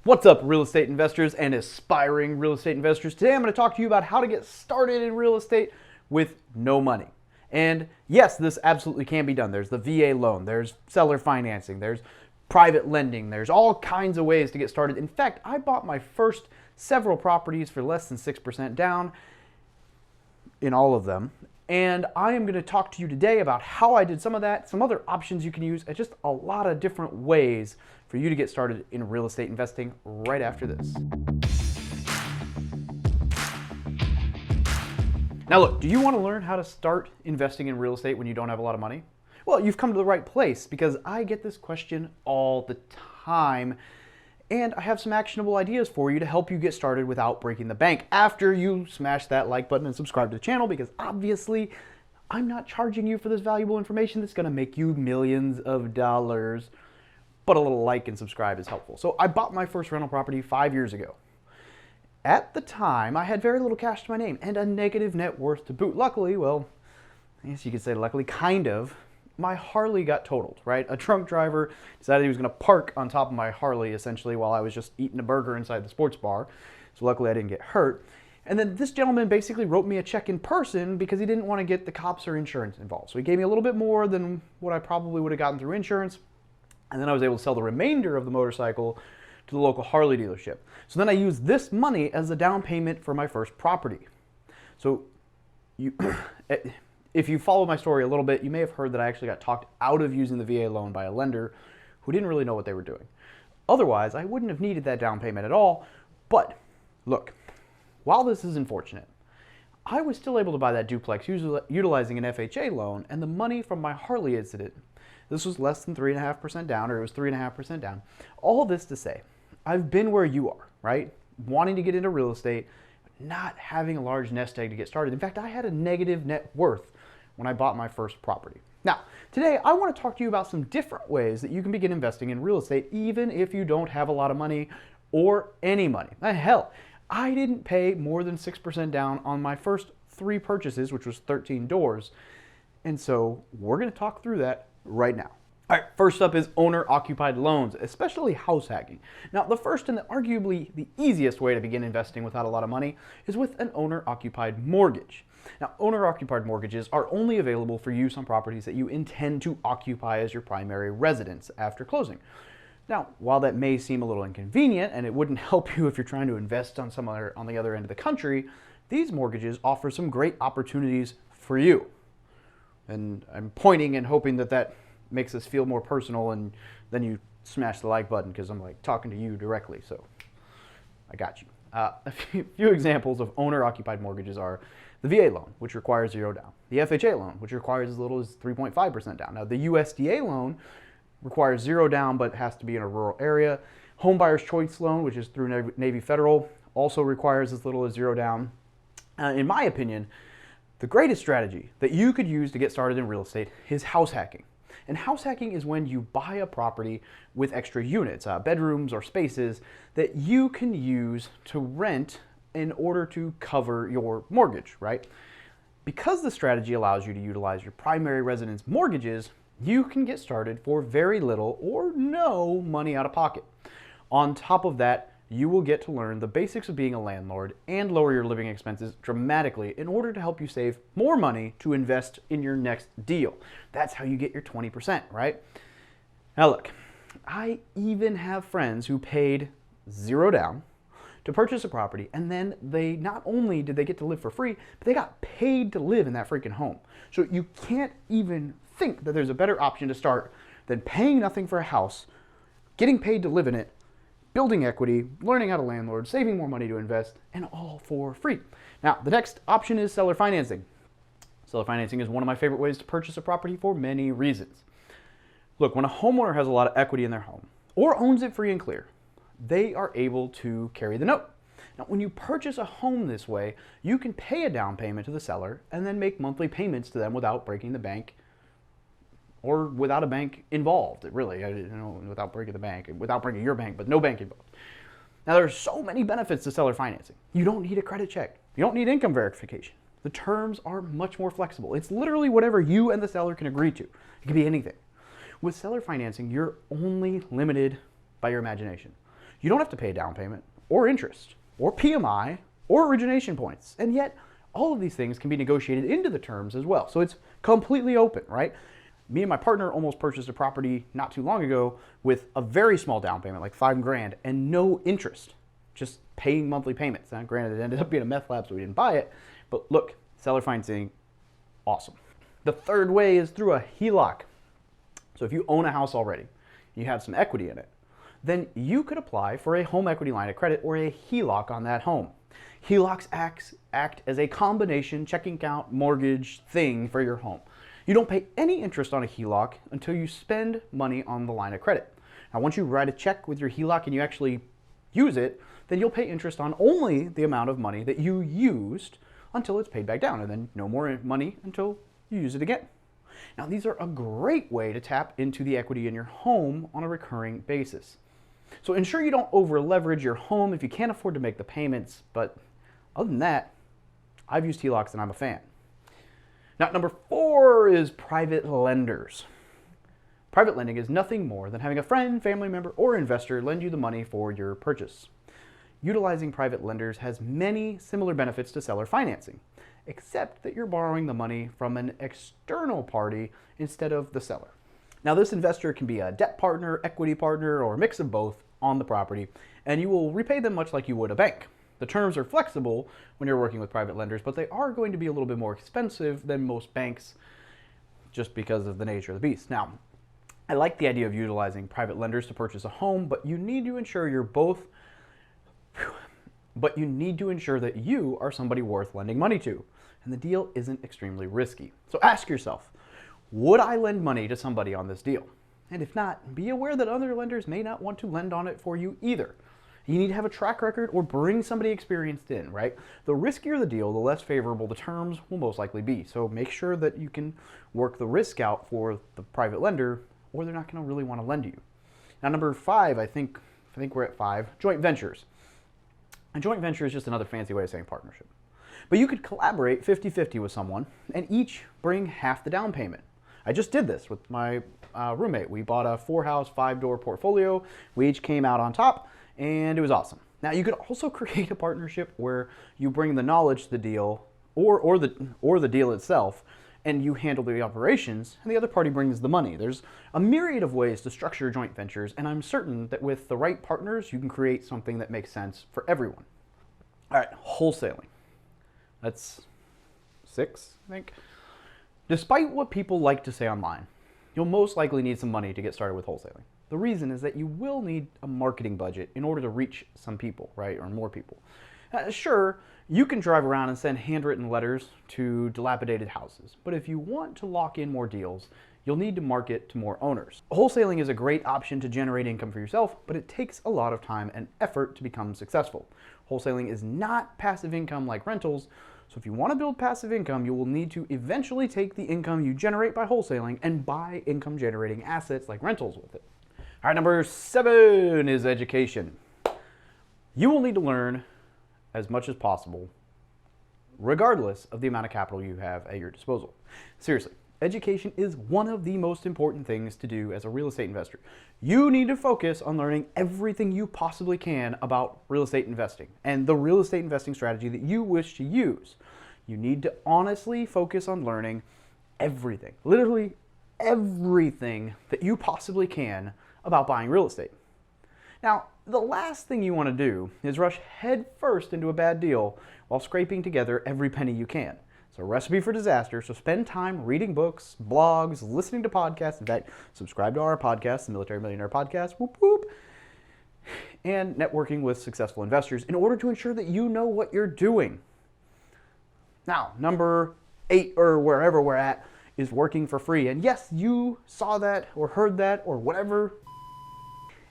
What's up, real estate investors and aspiring real estate investors? Today I'm going to talk to you about how to get started in real estate with no money. And yes, this absolutely can be done. There's the VA loan, there's seller financing, there's private lending, there's all kinds of ways to get started. In fact, I bought my first several properties for less than 6% down in all of them. And I am going to talk to you today about how I did some of that, some other options you can use, and just a lot of different ways for you to get started in real estate investing right after this. Now look, do you want to learn how to start investing in real estate when you don't have a lot of money? Well, you've come to the right place because I get this question all the time. And I have some actionable ideas for you to help you get started without breaking the bank after you smash that like button and subscribe to the channel, because obviously I'm not charging you for this valuable information that's going to make you millions of dollars, but a little like and subscribe is helpful. So I bought my first rental property 5 years ago. At the time, I had very little cash to my name and a negative net worth to boot. Luckily, well, I guess you could say luckily, kind of. My Harley got totaled, right? A drunk driver decided he was going to park on top of my Harley, essentially, while I was just eating a burger inside the sports bar. So luckily I didn't get hurt. And then this gentleman basically wrote me a check in person because he didn't want to get the cops or insurance involved. So he gave me a little bit more than what I probably would have gotten through insurance. And then I was able to sell the remainder of the motorcycle to the local Harley dealership. So then I used this money as a down payment for my first property. So you... If you follow my story a little bit, you may have heard that I actually got talked out of using the VA loan by a lender who didn't really know what they were doing. Otherwise, I wouldn't have needed that down payment at all. But look, while this is unfortunate, I was still able to buy that duplex utilizing an FHA loan, and the money from my Harley incident, this was less than 3.5% down, or it was 3.5% down. All this to say, I've been where you are, right? Wanting to get into real estate, not having a large nest egg to get started. In fact, I had a negative net worth when I bought my first property. Now, today I want to talk to you about some different ways that you can begin investing in real estate even if you don't have a lot of money or any money. Hell, I didn't pay more than 6% down on my first 3 purchases, which was 13 doors. And so we're going to talk through that right now. All right, first up is owner-occupied loans, especially house hacking. Now, the first and arguably the easiest way to begin investing without a lot of money is with an owner-occupied mortgage. Now, owner-occupied mortgages are only available for use on properties that you intend to occupy as your primary residence after closing. Now, while that may seem a little inconvenient and it wouldn't help you if you're trying to invest on on the other end of the country, these mortgages offer some great opportunities for you. And I'm pointing and hoping that that makes us feel more personal, and then you smash the like button because I'm like talking to you directly, so I got you. A few examples of owner-occupied mortgages are the VA loan, which requires 0 down, the FHA loan, which requires as little as 3.5% down. Now, the USDA loan requires 0 down, but has to be in a rural area. Home Buyer's Choice loan, which is through Navy Federal, also requires as little as 0 down. In my opinion, the greatest strategy that you could use to get started in real estate is house hacking. And house hacking is when you buy a property with extra units, bedrooms or spaces that you can use to rent in order to cover your mortgage, right? Because the strategy allows you to utilize your primary residence mortgages, you can get started for very little or no money out of pocket. On top of that, you will get to learn the basics of being a landlord and lower your living expenses dramatically in order to help you save more money to invest in your next deal. That's how you get your 20%, right? Now look, I even have friends who paid 0 down to purchase a property, and then they not only did they get to live for free, but they got paid to live in that freaking home. So you can't even think that there's a better option to start than paying nothing for a house, getting paid to live in it, building equity, learning how to landlord, saving more money to invest, and all for free. Now, the next option is seller financing. Seller financing is one of my favorite ways to purchase a property for many reasons. Look, when a homeowner has a lot of equity in their home or owns it free and clear, they are able to carry the note. Now, when you purchase a home this way, you can pay a down payment to the seller and then make monthly payments to them without breaking the bank, or without a bank involved, really, without breaking the bank, without breaking your bank, but no bank involved. Now, there are so many benefits to seller financing. You don't need a credit check. You don't need income verification. The terms are much more flexible. It's literally whatever you and the seller can agree to. It can be anything. With seller financing, you're only limited by your imagination. You don't have to pay a down payment or interest or PMI or origination points. And yet all of these things can be negotiated into the terms as well. So it's completely open, right? Me and my partner almost purchased a property not too long ago with a very small down payment, like $5,000, and no interest, just paying monthly payments. Now, granted, it ended up being a meth lab, so we didn't buy it. But look, seller financing, awesome. The third way is through a HELOC. So if you own a house already, you have some equity in it, then you could apply for a home equity line of credit or a HELOC on that home. HELOCs act as a combination checking account mortgage thing for your home. You don't pay any interest on a HELOC until you spend money on the line of credit. Now, once you write a check with your HELOC and you actually use it, then you'll pay interest on only the amount of money that you used until it's paid back down, and then no more money until you use it again. Now, these are a great way to tap into the equity in your home on a recurring basis. So ensure you don't over leverage your home if you can't afford to make the payments, but other than that, I've used HELOCs and I'm a fan. Now, number 4 is private lenders. Private lending is nothing more than having a friend, family member, or investor lend you the money for your purchase. Utilizing private lenders has many similar benefits to seller financing, except that you're borrowing the money from an external party instead of the seller. Now, this investor can be a debt partner, equity partner, or a mix of both on the property, and you will repay them much like you would a bank. The terms are flexible when you're working with private lenders, but they are going to be a little bit more expensive than most banks just because of the nature of the beast. Now, I like the idea of utilizing private lenders to purchase a home, but you need to ensure that you are somebody worth lending money to, and the deal isn't extremely risky. So ask yourself, would I lend money to somebody on this deal? And if not, be aware that other lenders may not want to lend on it for you either. You need to have a track record or bring somebody experienced in, right? The riskier the deal, the less favorable the terms will most likely be. So make sure that you can work the risk out for the private lender, or they're not going to really want to lend to you. Now, number 5, I think we're at 5, joint ventures. A joint venture is just another fancy way of saying partnership. But you could collaborate 50-50 with someone and each bring half the down payment. I just did this with my roommate. We bought a 4-house, 5-door portfolio. We each came out on top, and it was awesome. Now, you could also create a partnership where you bring the knowledge to the deal or the deal itself, and you handle the operations, and the other party brings the money. There's a myriad of ways to structure joint ventures, and I'm certain that with the right partners, you can create something that makes sense for everyone. All right, wholesaling. That's 6, I think. Despite what people like to say online, you'll most likely need some money to get started with wholesaling. The reason is that you will need a marketing budget in order to reach some people, right, or more people. Sure, you can drive around and send handwritten letters to dilapidated houses, but if you want to lock in more deals, you'll need to market to more owners. Wholesaling is a great option to generate income for yourself, but it takes a lot of time and effort to become successful. Wholesaling is not passive income like rentals, so if you want to build passive income, you will need to eventually take the income you generate by wholesaling and buy income generating assets like rentals with it. All right, number 7 is education. You will need to learn as much as possible, regardless of the amount of capital you have at your disposal. Seriously, education is one of the most important things to do as a real estate investor. You need to focus on learning everything you possibly can about real estate investing and the real estate investing strategy that you wish to use. You need to honestly focus on learning everything, literally everything that you possibly can about buying real estate. Now, the last thing you want to do is rush headfirst into a bad deal while scraping together every penny you can. It's a recipe for disaster, so spend time reading books, blogs, listening to podcasts. In fact, subscribe to our podcast, the Military Millionaire Podcast, whoop whoop, and networking with successful investors in order to ensure that you know what you're doing. Now, number 8, or wherever we're at, is working for free. And yes, you saw that or heard that or whatever.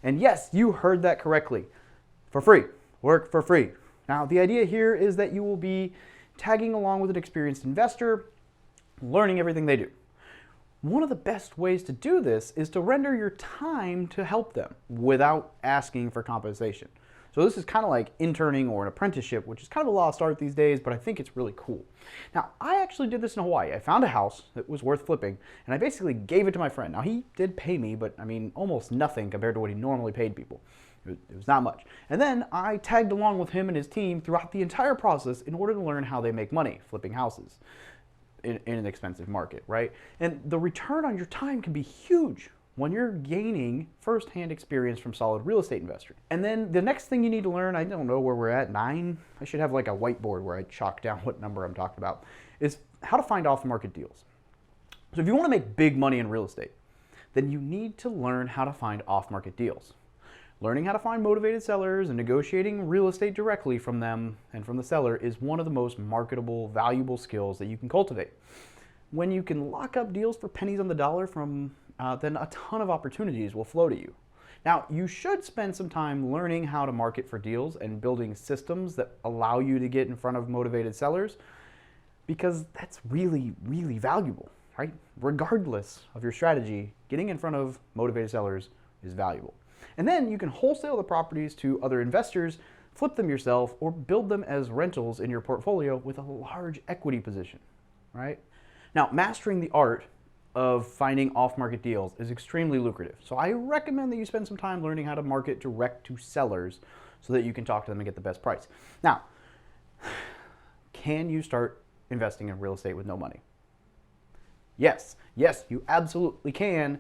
And yes, you heard that correctly. For free. Work for free. Now, the idea here is that you will be tagging along with an experienced investor, learning everything they do. One of the best ways to do this is to render your time to help them without asking for compensation. So this is kind of like interning or an apprenticeship, which is kind of a lost art these days, but I think it's really cool. Now, I actually did this in Hawaii. I found a house that was worth flipping, and I basically gave it to my friend. Now, he did pay me, but I mean, almost nothing compared to what he normally paid people. It was not much. And then I tagged along with him and his team throughout the entire process in order to learn how they make money flipping houses in an expensive market, right? And the return on your time can be huge when you're gaining firsthand experience from solid real estate investing. And then the next thing you need to learn, I don't know where we're at, 9? I should have like a whiteboard where I chalk down what number I'm talking about, is how to find off-market deals. So if you want to make big money in real estate, then you need to learn how to find off-market deals. Learning how to find motivated sellers and negotiating real estate directly from them and from the seller is one of the most marketable, valuable skills that you can cultivate. When you can lock up deals for pennies on the dollar then a ton of opportunities will flow to you. Now, you should spend some time learning how to market for deals and building systems that allow you to get in front of motivated sellers, because that's really, really valuable, right? Regardless of your strategy, getting in front of motivated sellers is valuable. And then you can wholesale the properties to other investors, flip them yourself, or build them as rentals in your portfolio with a large equity position, right? Now, mastering the art of finding off-market deals is extremely lucrative. So I recommend that you spend some time learning how to market direct to sellers so that you can talk to them and get the best price. Now, can you start investing in real estate with no money? Yes, you absolutely can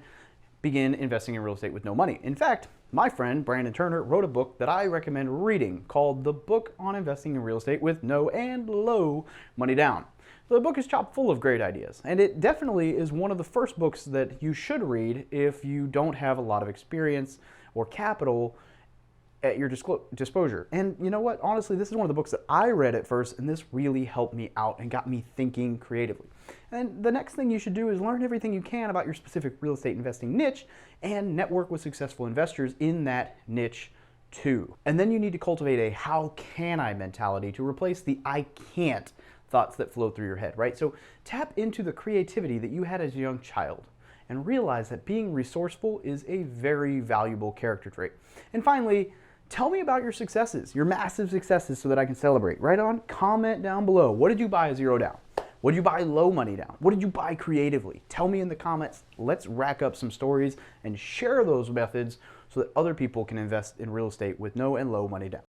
begin investing in real estate with no money. In fact, my friend Brandon Turner wrote a book that I recommend reading called The Book on Investing in Real Estate with No and Low Money Down. The book is chock full of great ideas, and it definitely is one of the first books that you should read if you don't have a lot of experience or capital at your disposure. And you know what? Honestly, this is one of the books that I read at first, and this really helped me out and got me thinking creatively. And the next thing you should do is learn everything you can about your specific real estate investing niche and network with successful investors in that niche too. And then you need to cultivate a how can I mentality to replace the I can't thoughts that flow through your head, right? So tap into the creativity that you had as a young child and realize that being resourceful is a very valuable character trait. And finally, tell me about your successes, your massive successes, so that I can celebrate. Right on, comment down below. What did you buy zero down? What did you buy low money down? What did you buy creatively? Tell me in the comments. Let's rack up some stories and share those methods so that other people can invest in real estate with no and low money down.